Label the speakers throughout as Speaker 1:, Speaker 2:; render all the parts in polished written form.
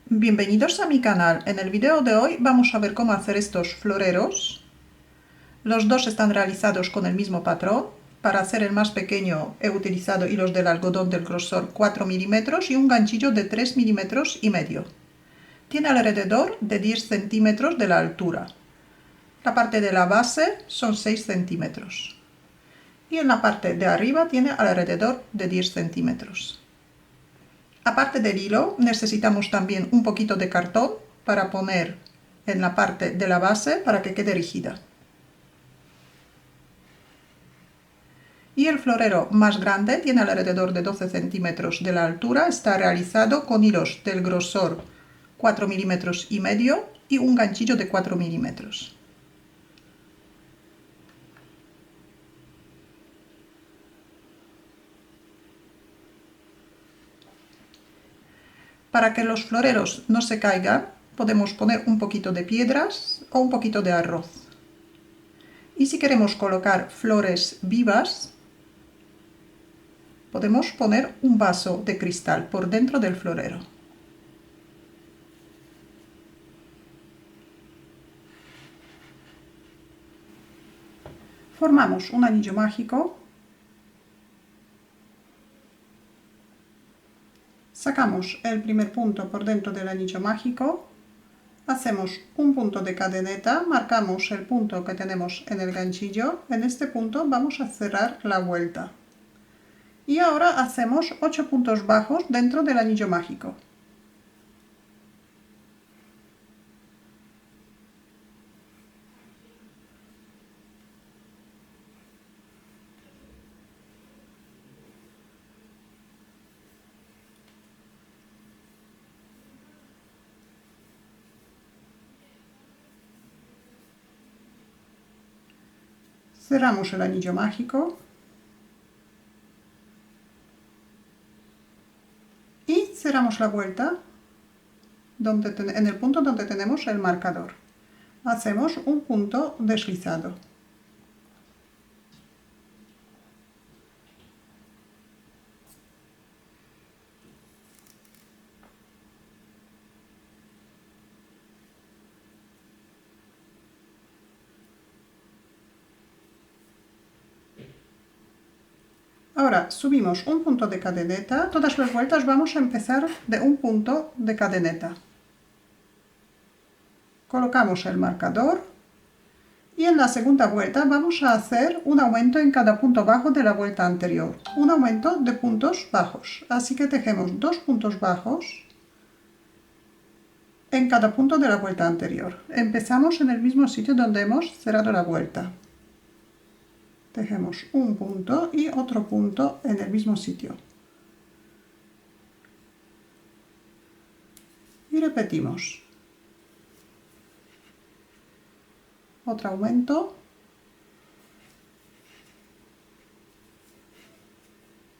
Speaker 1: Bienvenidos a mi canal. En el video de hoy vamos a ver cómo hacer estos floreros. Los dos están realizados con el mismo patrón. Para hacer el más pequeño he utilizado hilos del algodón del grosor 4 milímetros y un ganchillo de 3 milímetros y medio. Tiene alrededor de 10 centímetros de la altura. La parte de la base son 6 centímetros. Y en la parte de arriba tiene alrededor de 10 centímetros. Aparte del hilo, necesitamos también un poquito de cartón para poner en la parte de la base para que quede rígida. Y el florero más grande tiene alrededor de 12 centímetros de la altura. Está realizado con hilos del grosor 4 milímetros y medio y un ganchillo de 4 milímetros. Para que los floreros no se caigan, podemos poner un poquito de piedras o un poquito de arroz. Y si queremos colocar flores vivas, podemos poner un vaso de cristal por dentro del florero. Formamos un anillo mágico. Sacamos el primer punto por dentro del anillo mágico. Hacemos un punto de cadeneta, marcamos el punto que tenemos en el ganchillo. En este punto vamos a cerrar la vuelta. Y ahora hacemos 8 puntos bajos dentro del anillo mágico. Cerramos el anillo mágico. Y cerramos la vuelta en el punto donde tenemos el marcador. Hacemos un punto deslizado. Ahora subimos un punto de cadeneta. Todas las vueltas vamos a empezar de un punto de cadeneta. Colocamos el marcador y en la segunda vuelta vamos a hacer un aumento en cada punto bajo de la vuelta anterior. Un aumento de puntos bajos. Así que tejemos 2 puntos bajos en cada punto de la vuelta anterior. Empezamos en el mismo sitio donde hemos cerrado la vuelta. Tejemos un punto y otro punto en el mismo sitio. Y repetimos. Otro aumento.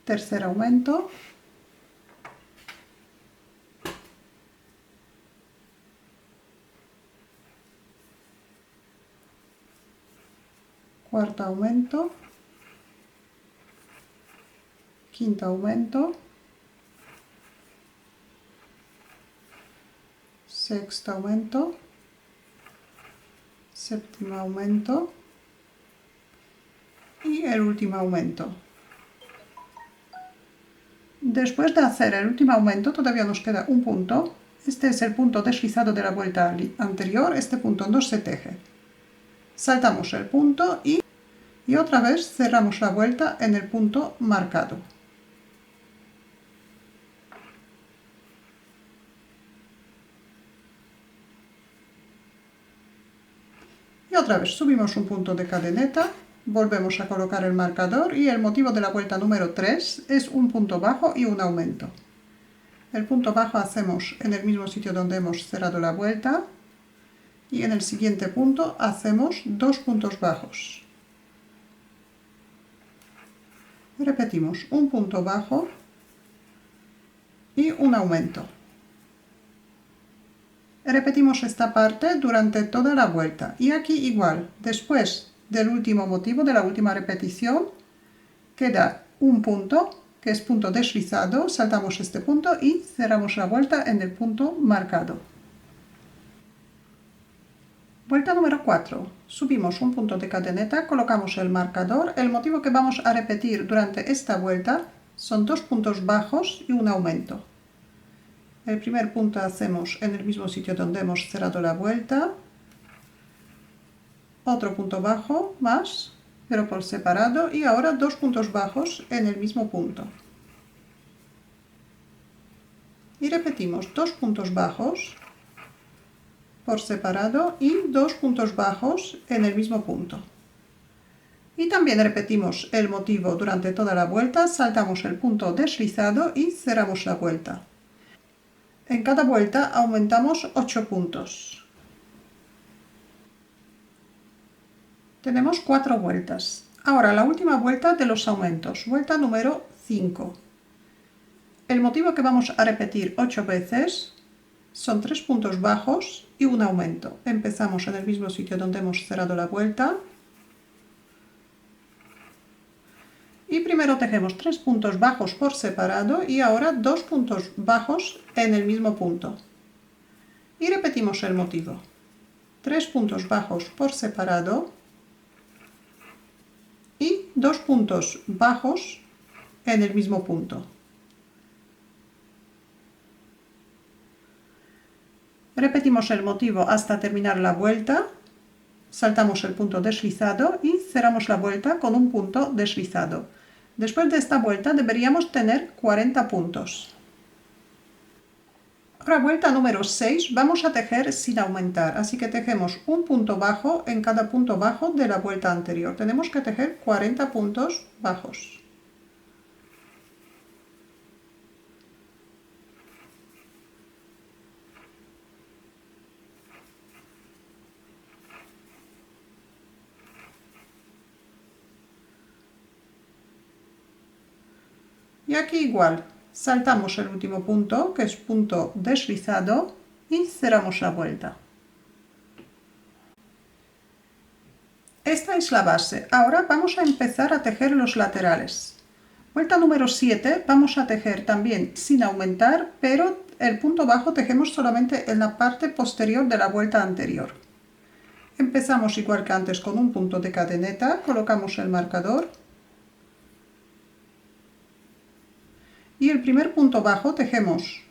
Speaker 1: Tercer aumento. Cuarto aumento. Quinto aumento. Sexto aumento. Séptimo aumento. Y el último aumento. Después de hacer el último aumento todavía nos queda un punto. Este es el punto deslizado de la vuelta anterior. Este punto no se teje. Saltamos el punto y otra vez cerramos la vuelta en el punto marcado. Y otra vez subimos un punto de cadeneta, volvemos a colocar el marcador y el motivo de la vuelta número 3 es un punto bajo y un aumento. El punto bajo hacemos en el mismo sitio donde hemos cerrado la vuelta y en el siguiente punto hacemos 2 puntos bajos. Repetimos un punto bajo y un aumento. Repetimos esta parte durante toda la vuelta y aquí igual, después del último motivo, de la última repetición, queda un punto que es punto deslizado, saltamos este punto y cerramos la vuelta en el punto marcado. Vuelta número 4. Subimos un punto de cadeneta, colocamos el marcador. El motivo que vamos a repetir durante esta vuelta son 2 puntos bajos y un aumento. El primer punto hacemos en el mismo sitio donde hemos cerrado la vuelta. Otro punto bajo más, pero por separado, y ahora 2 puntos bajos en el mismo punto. Y repetimos 2 puntos bajos por separado y 2 puntos bajos en el mismo punto. Y también repetimos el motivo durante toda la vuelta, saltamos el punto deslizado y cerramos la vuelta. En cada vuelta aumentamos 8 puntos. Tenemos 4 vueltas. Ahora la última vuelta de los aumentos, vuelta número 5. El motivo que vamos a repetir 8 veces son 3 puntos bajos y un aumento. Empezamos en el mismo sitio donde hemos cerrado la vuelta. Y primero tejemos 3 puntos bajos por separado y ahora 2 puntos bajos en el mismo punto. Y repetimos el motivo. 3 puntos bajos por separado y 2 puntos bajos en el mismo punto. Repetimos el motivo hasta terminar la vuelta, saltamos el punto deslizado y cerramos la vuelta con un punto deslizado. Después de esta vuelta deberíamos tener 40 puntos. Ahora vuelta número 6, vamos a tejer sin aumentar, así que tejemos un punto bajo en cada punto bajo de la vuelta anterior. Tenemos que tejer 40 puntos bajos. Y aquí igual, saltamos el último punto, que es punto deslizado, y cerramos la vuelta. Esta es la base. Ahora vamos a empezar a tejer los laterales. Vuelta número 7, vamos a tejer también sin aumentar, pero el punto bajo tejemos solamente en la parte posterior de la vuelta anterior. Empezamos igual que antes con un punto de cadeneta, colocamos el marcador. Y el primer punto bajo tejemos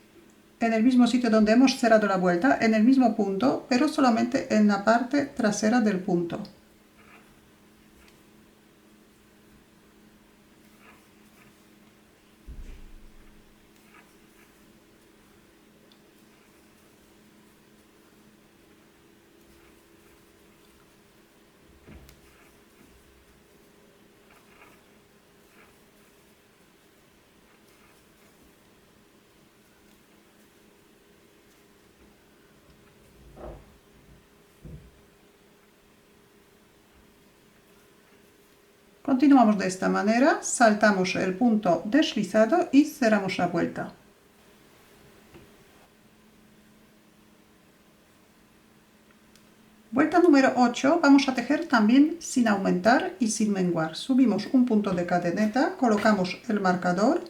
Speaker 1: en el mismo sitio donde hemos cerrado la vuelta, en el mismo punto, pero solamente en la parte trasera del punto. Continuamos de esta manera, saltamos el punto deslizado y cerramos la vuelta. Vuelta número 8, vamos a tejer también sin aumentar y sin menguar. Subimos un punto de cadeneta, colocamos el marcador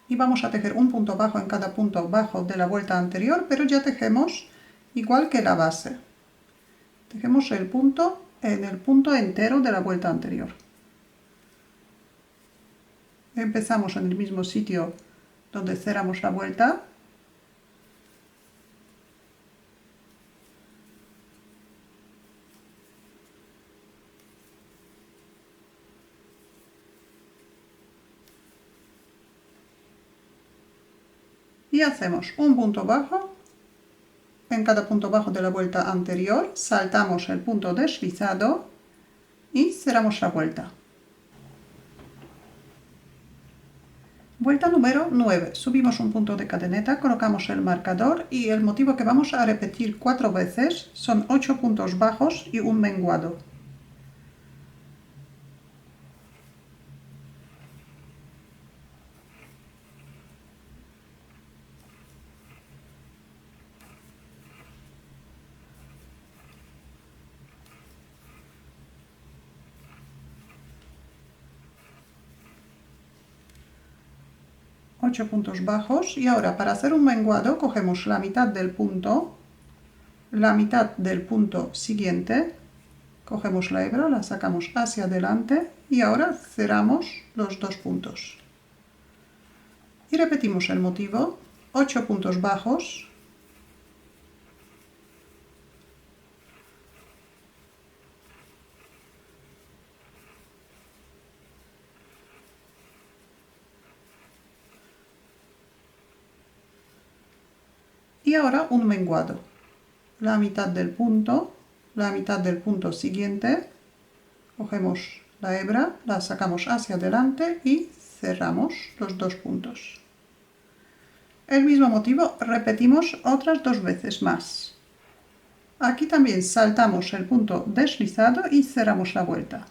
Speaker 1: y vamos a tejer un punto bajo en cada punto bajo de la vuelta anterior, pero ya tejemos igual que la base. Tejemos el punto en el punto entero de la vuelta anterior. Empezamos en el mismo sitio donde cerramos la vuelta. Y hacemos un punto bajo en cada punto bajo de la vuelta anterior, saltamos el punto deslizado y cerramos la vuelta. Vuelta número 9. Subimos un punto de cadeneta, colocamos el marcador y el motivo que vamos a repetir 4 veces son 8 puntos bajos y un menguado. 8 puntos bajos. Y ahora, para hacer un menguado, cogemos la mitad del punto siguiente, cogemos la hebra, la sacamos hacia adelante y ahora cerramos los 2 puntos. Y repetimos el motivo, 8 puntos bajos, y ahora un menguado, la mitad del punto siguiente, cogemos la hebra, la sacamos hacia adelante y cerramos los 2 puntos. El mismo motivo repetimos otras 2 veces más. Aquí también saltamos el punto deslizado y cerramos la vuelta.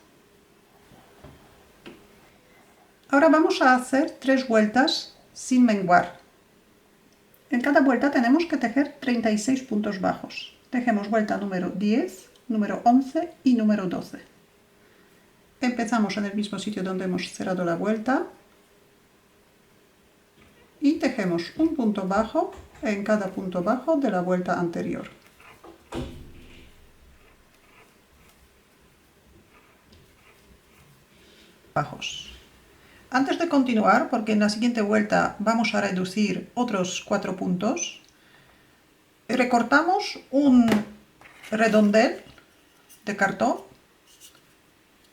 Speaker 1: Ahora vamos a hacer 3 vueltas sin menguar. En cada vuelta tenemos que tejer 36 puntos bajos. Tejemos vuelta número 10, número 11 y número 12. Empezamos en el mismo sitio donde hemos cerrado la vuelta y tejemos un punto bajo en cada punto bajo de la vuelta anterior. Bajos. Antes de continuar, porque en la siguiente vuelta vamos a reducir otros 4 puntos, recortamos un redondel de cartón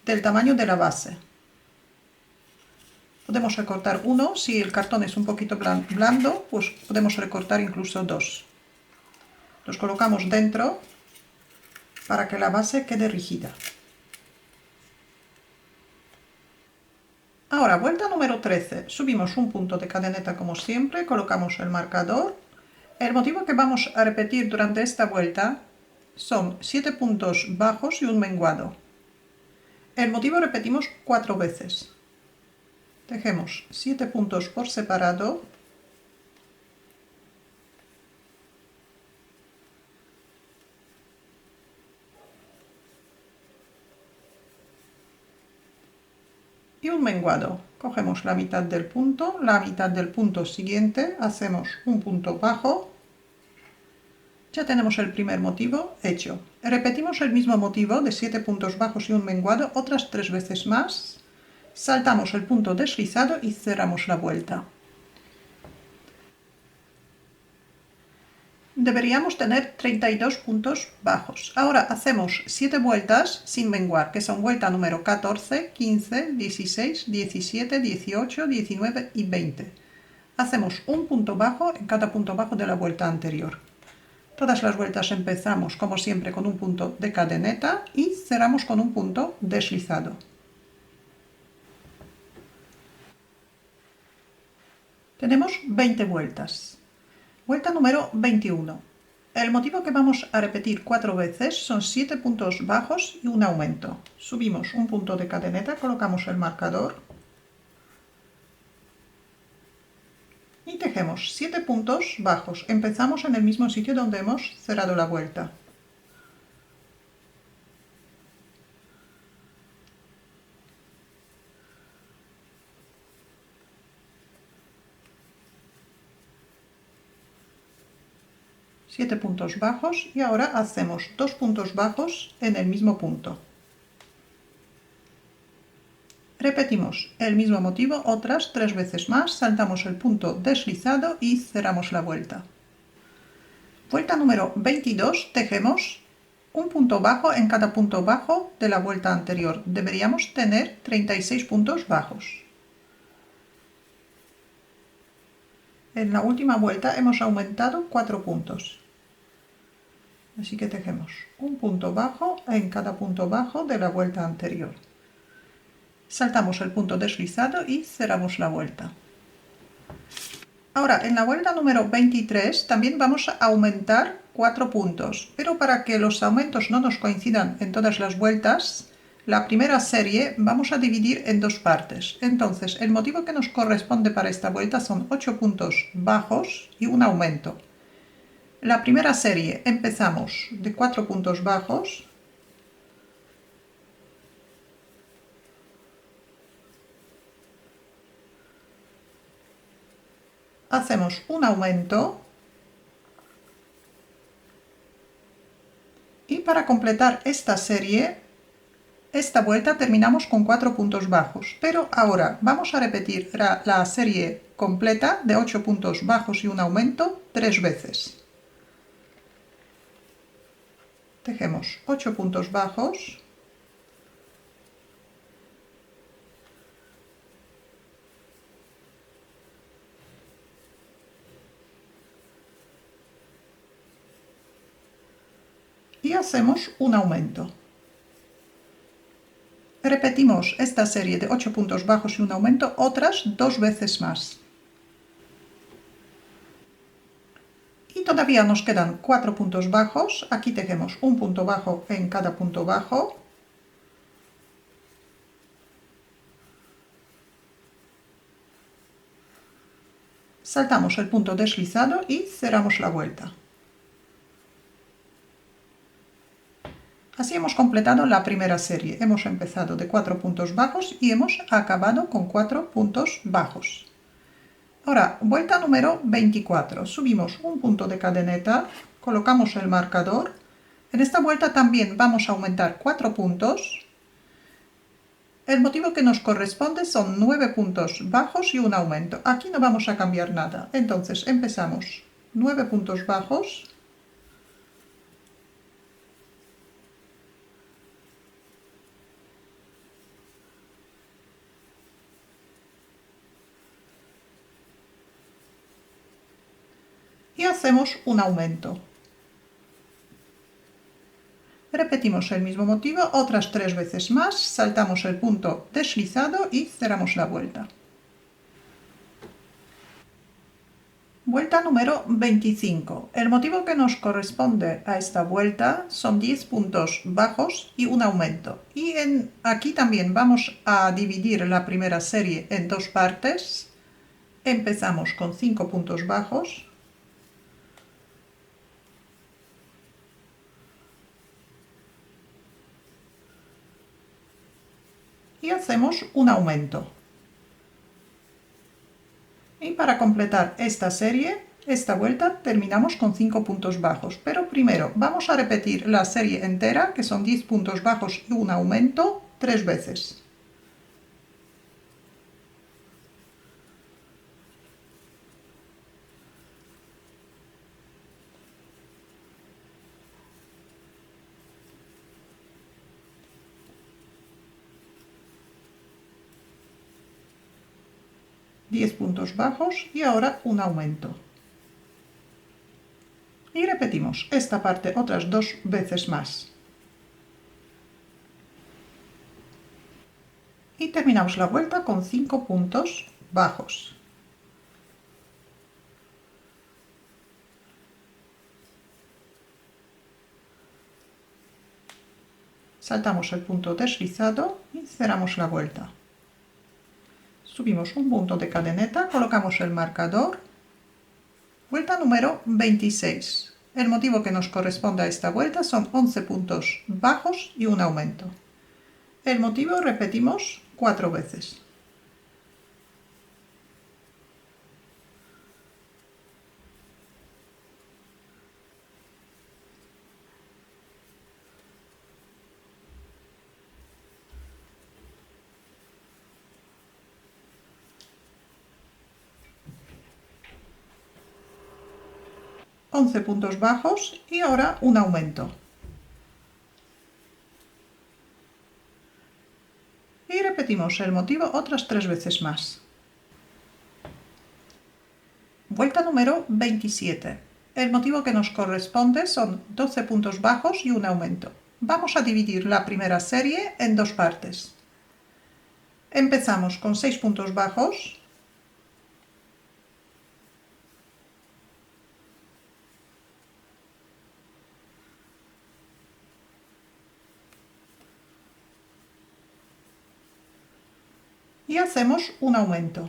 Speaker 1: del tamaño de la base. Podemos recortar uno, si el cartón es un poquito blando, pues podemos recortar incluso 2. Los colocamos dentro para que la base quede rígida. Ahora, vuelta número 13. Subimos un punto de cadeneta como siempre, colocamos el marcador. El motivo que vamos a repetir durante esta vuelta son 7 puntos bajos y un menguado. El motivo repetimos 4 veces. Tejemos 7 puntos por separado. Y un menguado. Cogemos la mitad del punto siguiente, hacemos un punto bajo. Ya tenemos el primer motivo hecho. Repetimos el mismo motivo de 7 puntos bajos y un menguado otras 3 veces más. Saltamos el punto deslizado y cerramos la vuelta. Deberíamos tener 32 puntos bajos. Ahora hacemos 7 vueltas sin menguar, que son vuelta número 14, 15, 16, 17, 18, 19 y 20. Hacemos un punto bajo en cada punto bajo de la vuelta anterior. Todas las vueltas empezamos como siempre con un punto de cadeneta y cerramos con un punto deslizado. Tenemos 20 vueltas. Vuelta número 21. El motivo que vamos a repetir 4 veces son 7 puntos bajos y un aumento. Subimos un punto de cadeneta, colocamos el marcador y tejemos 7 puntos bajos. Empezamos en el mismo sitio donde hemos cerrado la vuelta. Siete puntos bajos y ahora hacemos 2 puntos bajos en el mismo punto. Repetimos el mismo motivo otras 3 veces más, saltamos el punto deslizado y cerramos la vuelta. Vuelta número 22, tejemos un punto bajo en cada punto bajo de la vuelta anterior. Deberíamos tener 36 puntos bajos. En la última vuelta hemos aumentado 4 puntos. Así que tejemos un punto bajo en cada punto bajo de la vuelta anterior. Saltamos el punto deslizado y cerramos la vuelta. Ahora, en la vuelta número 23 también vamos a aumentar 4 puntos, pero para que los aumentos no nos coincidan en todas las vueltas, la primera serie vamos a dividir en 2 partes. Entonces, el motivo que nos corresponde para esta vuelta son 8 puntos bajos y un aumento. La primera serie empezamos de 4 puntos bajos. hacemos un aumento y para completar esta serie, esta vuelta terminamos con 4 puntos bajos, pero ahora vamos a repetir la serie completa de 8 puntos bajos y un aumento 3 veces. Tejemos 8 puntos bajos, y hacemos un aumento. Repetimos esta serie de 8 puntos bajos y un aumento otras 2 veces más. Y todavía nos quedan 4 puntos bajos. Aquí tejemos un punto bajo en cada punto bajo. Saltamos el punto deslizado y cerramos la vuelta. Así hemos completado la primera serie. Hemos empezado de 4 puntos bajos y hemos acabado con 4 puntos bajos. Ahora, vuelta número 24. Subimos un punto de cadeneta, colocamos el marcador. En esta vuelta también vamos a aumentar 4 puntos. El motivo que nos corresponde son 9 puntos bajos y un aumento. Aquí no vamos a cambiar nada. Entonces empezamos 9 puntos bajos. Y hacemos un aumento. Repetimos el mismo motivo otras 3 veces más, saltamos el punto deslizado y cerramos la vuelta. Vuelta número 25. El motivo que nos corresponde a esta vuelta son 10 puntos bajos y un aumento. Y aquí también vamos a dividir la primera serie en 2 partes. Empezamos con 5 puntos bajos. Y hacemos un aumento. Y para completar esta serie, esta vuelta, terminamos con 5 puntos bajos. Pero primero vamos a repetir la serie entera, que son 10 puntos bajos y un aumento, 3 veces. Diez puntos bajos y ahora un aumento. Y repetimos esta parte otras 2 veces más. Y terminamos la vuelta con 5 puntos bajos. Saltamos el punto deslizado y cerramos la vuelta. Subimos un punto de cadeneta, colocamos el marcador. Vuelta número 26. El motivo que nos corresponde a esta vuelta son 11 puntos bajos y un aumento. El motivo repetimos 4 veces. Once puntos bajos y ahora un aumento. Y repetimos el motivo otras 3 veces más. Vuelta número 27. El motivo que nos corresponde son 12 puntos bajos y un aumento. Vamos a dividir la primera serie en 2 partes. Empezamos con 6 puntos bajos. Y hacemos un aumento.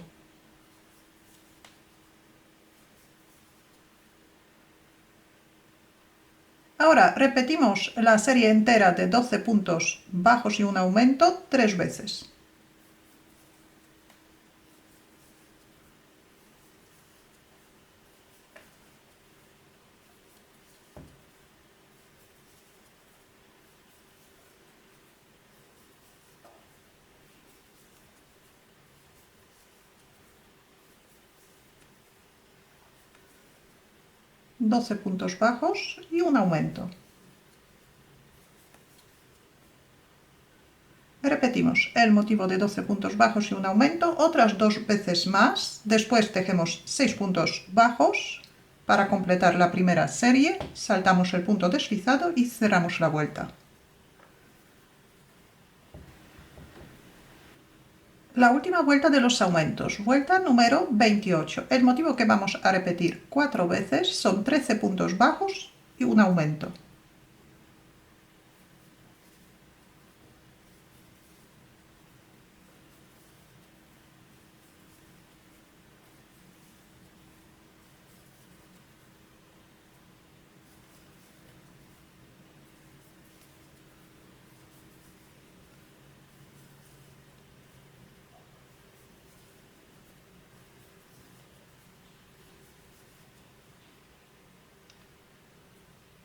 Speaker 1: Ahora repetimos la serie entera de 12 puntos bajos y un aumento 3 veces. 12 puntos bajos y un aumento. Repetimos el motivo de 12 puntos bajos y un aumento otras 2 veces más. Después tejemos 6 puntos bajos. Para completar la primera serie, saltamos el punto deslizado y cerramos la vuelta. La última vuelta de los aumentos, vuelta número 28. El motivo que vamos a repetir 4 veces son 13 puntos bajos y un aumento.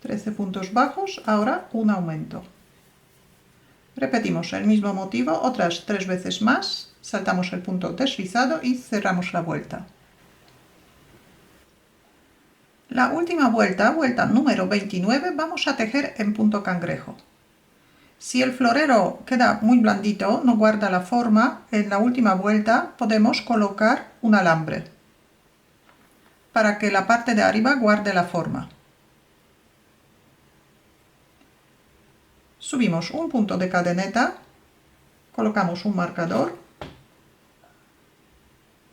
Speaker 1: Trece puntos bajos, ahora un aumento. Repetimos el mismo motivo otras 3 veces más, saltamos el punto deslizado y cerramos la vuelta. La última vuelta, vuelta número 29, vamos a tejer en punto cangrejo. Si el florero queda muy blandito, no guarda la forma, en la última vuelta podemos colocar un alambre para que la parte de arriba guarde la forma. Subimos un punto de cadeneta, colocamos un marcador.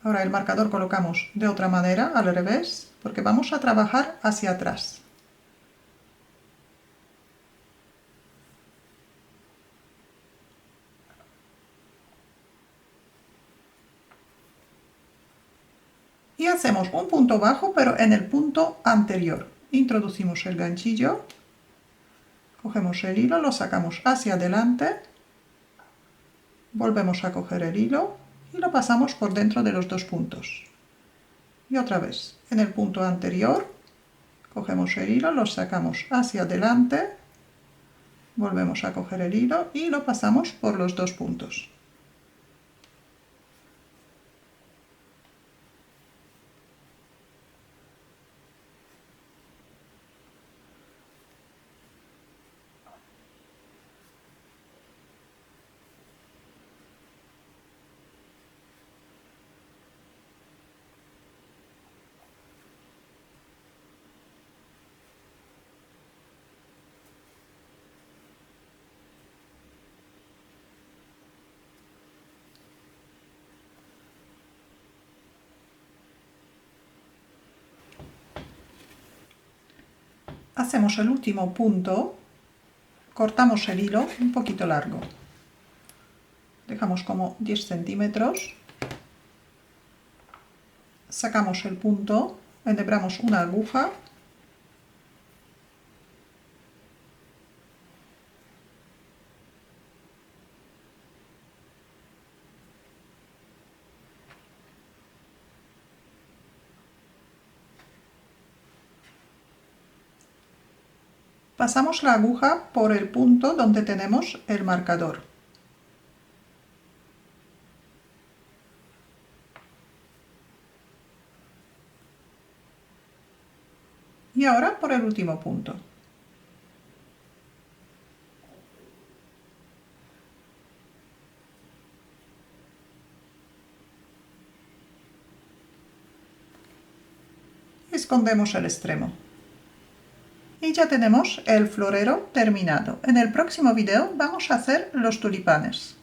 Speaker 1: Ahora el marcador colocamos de otra manera, al revés, porque vamos a trabajar hacia atrás. Y hacemos un punto bajo, pero en el punto anterior. Introducimos el ganchillo, cogemos el hilo, lo sacamos hacia adelante, volvemos a coger el hilo y lo pasamos por dentro de los 2 puntos. Y otra vez, en el punto anterior, cogemos el hilo, lo sacamos hacia adelante, volvemos a coger el hilo y lo pasamos por los 2 puntos. Hacemos el último punto, cortamos el hilo un poquito largo, dejamos como 10 centímetros, sacamos el punto, enhebramos una aguja pasamos la aguja por el punto donde tenemos el marcador. Y ahora por el último punto. Escondemos el extremo. Y ya tenemos el florero terminado. En el próximo video vamos a hacer los tulipanes.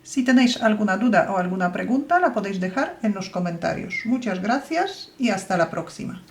Speaker 1: Si tenéis alguna duda o alguna pregunta la podéis dejar en los comentarios. Muchas gracias y hasta la próxima.